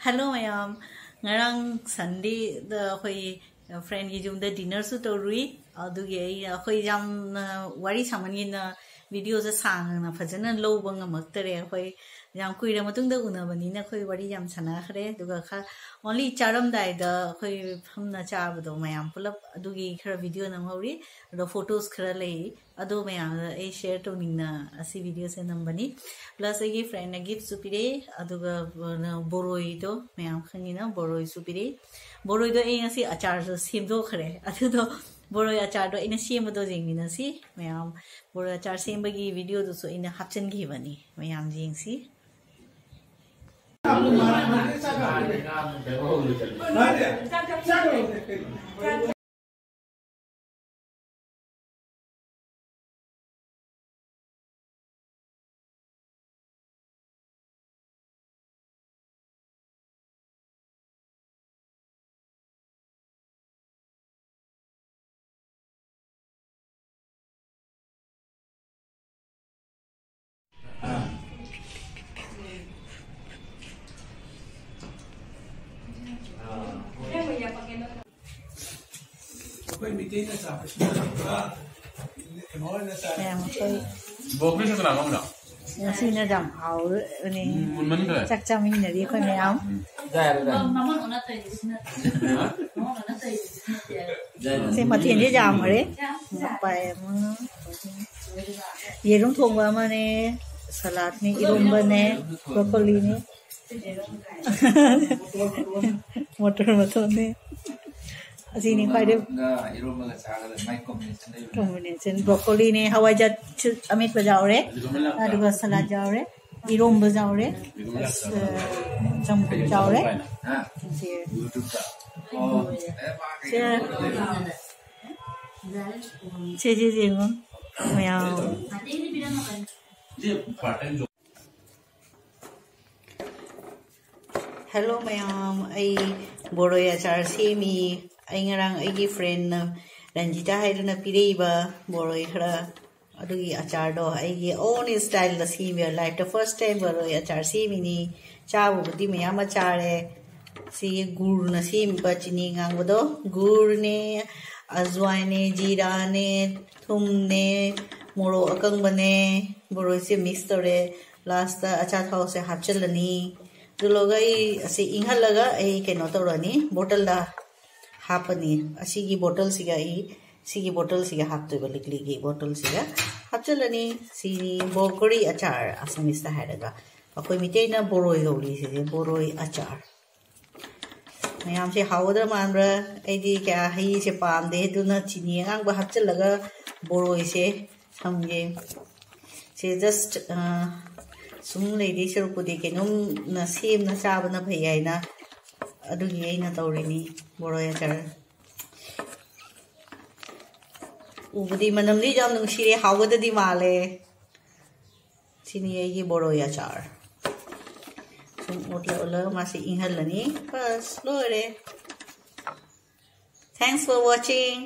Hello mayam ngarang Sunday the khoi friend gi jum the dinner su to rui adu ge khoi jam wari samani na video sa sang na phajana lo bang amaktere khoi jam kuira matung da una bani na khoi wari jam sana khare duga kha only charam dai da khoi hamna cha bado mayam pulap adu gi khara video na ngori do photos khara lei adu mayam a share to ningna asi video se nam bani plus a friend na gift supire adu ga boroi do mayam khani na boroi supire boroi do e ngasi achar so sim do khare adu do boroi achar do ina sim do jing na si mayam boroi achar sim bagi video do so ina hapchen gi bani mayam jing si Boknya setelah kamu dah. Nasi na jam hao ni. Chắc chắn mình là đi coi mèo. Xem mà tiền chứ jam rồi đấy. Phải mà. Ye rong thong ba mà nè, salad nè, iromba nè, broccoli nè. Motor nè. Asi ni kai de combination broccoli ne hawai jat amit ba jaw re aduga salad jaw re irom ba jaw re jam jaw re che ngo maya hello mayam ai boroi achar semi ai ngarang ai friend Ranjita haiduna pireba boroi khara adugi achar do ai own style la semi like the first time boroi achar semi ni chabu budi mayam achare si gur na semi ba chini ngang bodo gur ne azwai ne jira ne thum ne moro akang bane boroi se mix tore last achar thau se hapchalani दुलोगाई असे इंघल लगा ए केनो तोरनी बोतल दा हापनी असीगी बोतल सिगी बोतल सिगा हापतो बलिकली गी बोतल सिगा हापचलनी सिनी बोकरी अचार असमिस्ता हायरगा अखोय मिटेना बोरोय गौली से बोरोय अचार मयाम से हावदर मानब्रा एदी क्या हई से पाम दे दुना चिनी अंग बा हापचलगा बोरोय से समगे से जस्ट सुम लेडी सरुपुदी केनोम ना सेम ना चाब ना भैया ना अदुगी आई ना तौरिनी बोरोय अचार उबदी मनमली जाम नुंगसिरे हावददी माले सिनी आई बोरोय अचार सुम ओटला ओला मासे इंहलनी बस लोरे थैंक्स फॉर वाचिंग